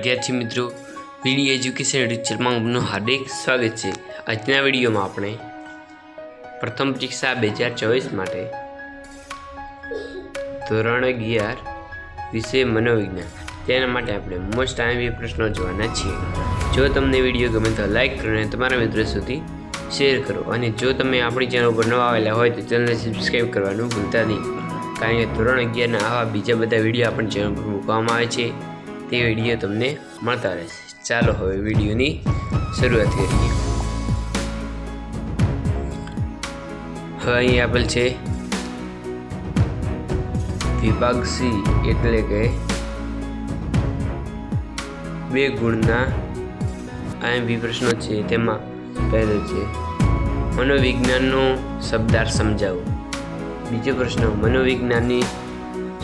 વિદ્યાર્થી મિત્રો, વીડી એજ્યુકેશન ટીચરમાં આપનું હાર્દિક સ્વાગત છે। આજના વિડીયોમાં આપણે પ્રથમ પરીક્ષા 2024 માટે ધોરણ 11 વિષય મનોવિજ્ઞાન તેના માટે આપણે મોસ્ટ આઈએમપી પ્રશ્નો જોવાના છીએ। જો તમને વિડીયો ગમે તો લાઈક કરો અને તમારા મિત્રો સુધી શેર કરો, અને જો તમે આપણી ચેનલ પર નવા આવેલા હોય તો ચેનલને સબસ્ક્રાઈબ કરવાનું ભૂલતા નહીં, કારણ કે ધોરણ 11ના આવા બીજા બધા વિડીયો આપણી ચેનલ પર મૂકવામાં આવે છે, તે વિડીયો તમને મળતા રહેશે। ચાલો હવે વિડીયોની શરૂઆત કરીએ। હવે અહીં આપેલ છે વિભાગ સી એટલે કે 2 ગુણના આઈએમપી પ્રશ્નો છે। તેમાં પહેલો છે મનોવિજ્ઞાનનો શબ્દાર્થ સમજાવો। બીજો પ્રશ્ન મનોવિજ્ઞાનની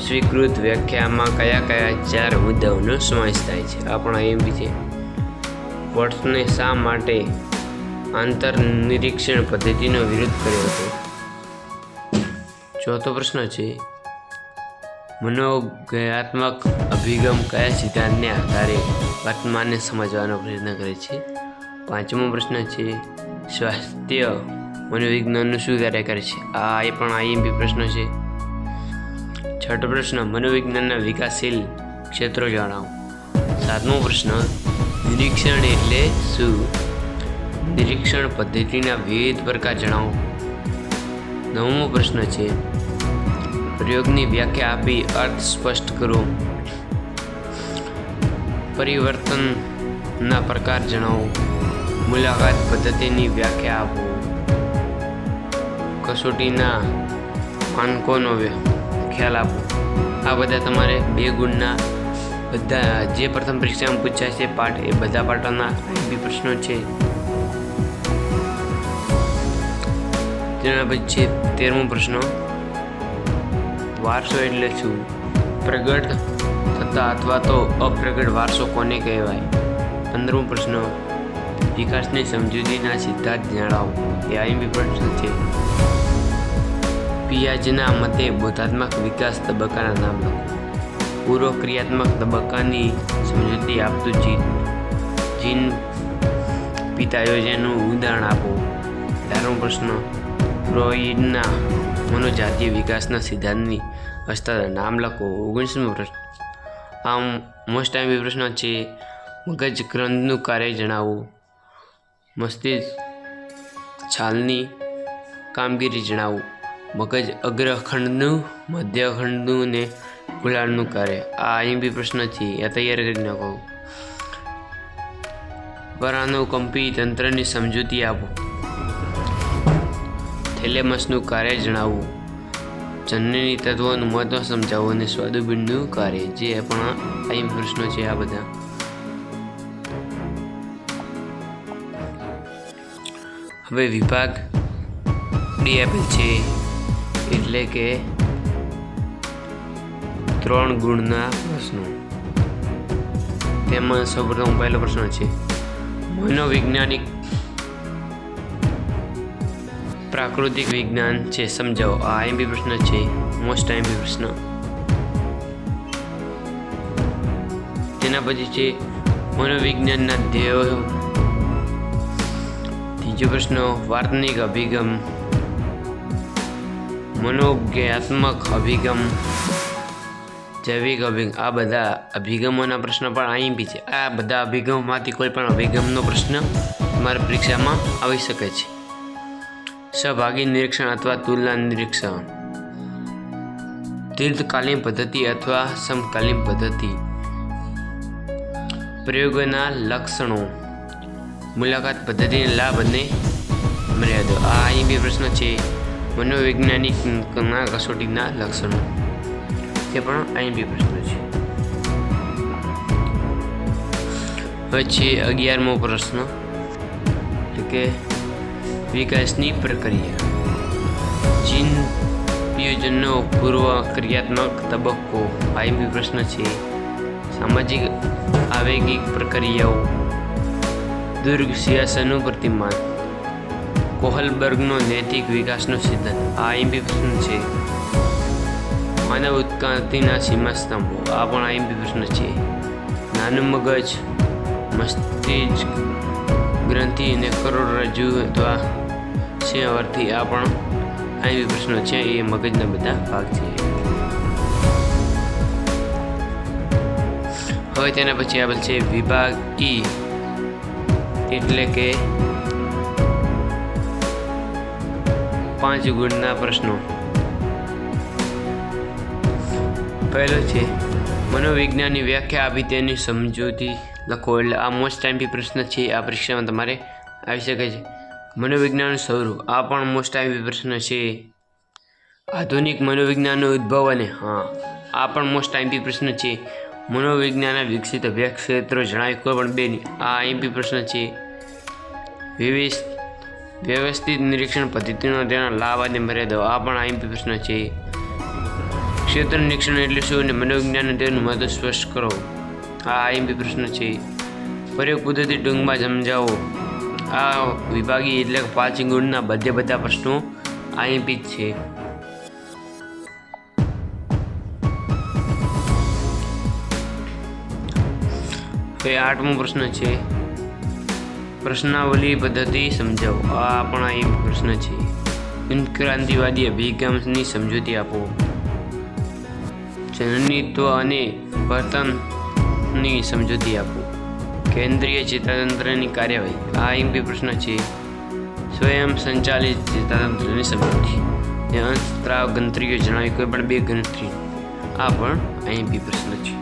સ્વીકૃત વ્યાખ્યામાં કયા કયા 4 મુદ્દાઓનો સમાવેશ થાય છે? આ પણ આઈએમપી છે। વોટ્સને શા માટે આંતરનિરીક્ષણ પદ્ધતિનો વિરોધ કર્યો હતો? ચોથો પ્રશ્ન છે મનોજ્ઞાનાત્મક અભિગમ કયા સિદ્ધાંતને આધારે વર્તમાનને સમજવાનો પ્રયત્ન કરે છે? પાંચમો પ્રશ્ન છે સ્વાસ્થ્ય મનોવિજ્ઞાનનું શું કાર્ય કરે છે? આ પણ આઈએમપી પ્રશ્ન છે। છઠ્ઠો પ્રશ્ન મનોવિજ્ઞાનના વિકાસશીલ ક્ષેત્રો જણાવો। સાતમો પ્રશ્ન નિરીક્ષણ એટલે શું? નિરીક્ષણ પદ્ધતિના વિવિધ પ્રકાર જણાવો। નવમો પ્રશ્ન છે પ્રયોગની વ્યાખ્યા આપી અર્થ સ્પષ્ટ કરો। પરિવર્તનના પ્રકાર જણાવો। મુલાકાત પદ્ધતિની વ્યાખ્યા આપો। કસોટીના માનકોનો ખ્યાલ આપો। આ બધા તમારે 2 ગુણના બધા જે પ્રથમ પરીક્ષામાં પૂછાય છે પાઠ, એ બધા પાઠોના આઈએમપી પ્રશ્નો છે। તેના પછી 13મો પ્રશ્ન વારસો એટલે શું? પ્રગટ થતા અથવા તો અપ્રગટ વારસો કોને કહેવાય? 15મો પ્રશ્ન વિકાસની સમજૂતીના સિદ્ધાંત જણાવો। એ આઈએમપી પ્રશ્ન છે। પિયાજેના મતે બોધાત્મક વિકાસ તબક્કાના નામ લખો। પૂર્વ ક્રિયાત્મક તબક્કાની સમજૂતી આપતું જીન પિતાયોજનનું ઉદાહરણ આપો। 18મો પ્રશ્ન ફ્રોઈડના મનોજાતીય વિકાસના સિદ્ધાંતની હસ્તાક્ષર નામ લખો। 19મો પ્રશ્ન આમ મોસ્ટ આઈએમપી પ્રશ્ન છે મગજ ગ્રંથનું કાર્ય જણાવો। મસ્તિષ્ક છાલની કામગીરી જણાવો। મગજ અગ્રખંડનું, મધ્યખંડનું અને ગોળાર્ધનું કાર્ય। આ આઈએમપી પ્રશ્ન છે, આ તૈયાર કરી નાખો। પરાનુકંપી તંત્રની સમજૂતી આપો। થેલેમસનું કાર્ય જણાવો। જનની તત્વોનું મહત્વ સમજાવો અને સ્વાદુપિંડનું કાર્ય, જે પણ આઈએમપી પ્રશ્નો છે આ બધા। હવે વિભાગ ડી આપેલ છે એટલે કે 3 ગુણના પ્રશ્નો। તેમાં સૌપ્રથમ પહેલો પ્રશ્ન છે મનોવૈજ્ઞાનિક પ્રાકૃતિક વિજ્ઞાન છે સમજાવો। આ આઈએમપી પ્રશ્ન છે, મોસ્ટ આઈએમપી પ્રશ્ન। તેના પછી છે મનોવિજ્ઞાનના ધ્યેયો। ત્રીજો પ્રશ્ન વાર્તનિક અભિગમ, મનોજ્ઞાનાત્મક અભિગમ, જૈવિક અભિગમ, આ બધા અભિગમોના પ્રશ્નો પણ આઈએમપી છે। આ બધા અભિગમોમાંથી કોઈ પણ અભિગમનો પ્રશ્ન તમારી પરીક્ષામાં આવી શકે છે। સહભાગી નિરીક્ષણ અથવા તુલના નિરીક્ષણ, દીર્ઘકાલીન પદ્ધતિ અથવા સમકાલીન પદ્ધતિ, પ્રયોગોના લક્ષણો, મુલાકાત પદ્ધતિના લાભ અને મર્યાદા। આ આઈએમપી પ્રશ્ન છે મનોવૈજ્ઞાનિકના કસોટીના લક્ષણો, તે પણ આઈએમપી પ્રશ્ન છે। હવે છે 11મો પ્રશ્ન એટલે કે વિકાસની પ્રક્રિયા। જીન પિયાજેનો પૂર્વ ક્રિયાત્મક તબક્કો આઈએમપી પ્રશ્ન છે। સામાજિક આવેગિક પ્રક્રિયાઓ, દુર્ગસિયાસનું પ્રતિમાન, કોહલબર્ગનો નૈતિક વિકાસનો સિદ્ધાંત। આ આઈએમપી પ્રશ્ન છે। માનવ ઉત્ક્રાંતિના સીમાસ્તંભો, આ પણ આઈએમપી પ્રશ્ન છે। નાનું મગજ, મસ્તિષ્ક ગ્રંથિ અને કરોડરજ્જુ અથવા સિંહવર્તી આ પણ આઈએમપી પ્રશ્નો છે. એ મગજના બધા ભાગ છે. હવે તેના પછી આપેલ છે વિભાગ ઈ, એટલે કે 5 ગુણના પ્રશ્નો. પહેલો છે મનોવિજ્ઞાનની વ્યાખ્યા આપી તેની સમજૂતી લખો. એટલે આ મોસ્ટ આઈએમપી પ્રશ્ન છે. આ પરીક્ષામાં તમારે આવી શકે છે. મનોવિજ્ઞાનનું સ્વરૂપ આ પણ મોસ્ટ આઈએમપી પ્રશ્ન છે. આધુનિક મનોવિજ્ઞાનનો ઉદ્ભવ અને આ પણ મોસ્ટ આઈએમપી પ્રશ્ન છે. મનોવિજ્ઞાનના વિકસિત અભ્યાસ ક્ષેત્રો જણાવી કોઈ પણ બે નહીં. આ આઈએમપી પ્રશ્ન છે. વ્યવસ્થિત નિરીક્ષણ પદ્ધતિનો તેના લાભ અને મર્યાદાઓ આ પણ આઈએમપી પ્રશ્ન છે. ક્ષેત્ર નિરીક્ષણ એટલે શું અને મનોવિજ્ઞાન તેનું મહત્વ સ્પષ્ટ કરો. આ આઈએમપી પ્રશ્ન છે. પ્રયોગ પદ્ધતિ ટૂંકમાં સમજાવો. આ વિભાગી એટલે 5 ગુણના બધા પ્રશ્નો આઈએમપી જ છે. હવે 8મો પ્રશ્ન છે પ્રશ્નાવલી પદ્ધતિ સમજાવો. આ પણ આઈએમપી પ્રશ્ન છે. ઉત્ક્રાંતિવાદી અભિગમની સમજૂતી આપો. જનનીત્વ અને વર્તનની સમજૂતી આપો. કેન્દ્રીય ચેતાતંત્રની કાર્યવાહી આ આઈએમપી પ્રશ્ન છે. સ્વયં સંચાલિત ચેતાતંત્રની સમજૂતી. અંતસ્ત્રાવ ગંત્રીઓ જણાવી કોઈ પણ બે ગંત્રી આ પણ આઈએમપી પ્રશ્ન છે.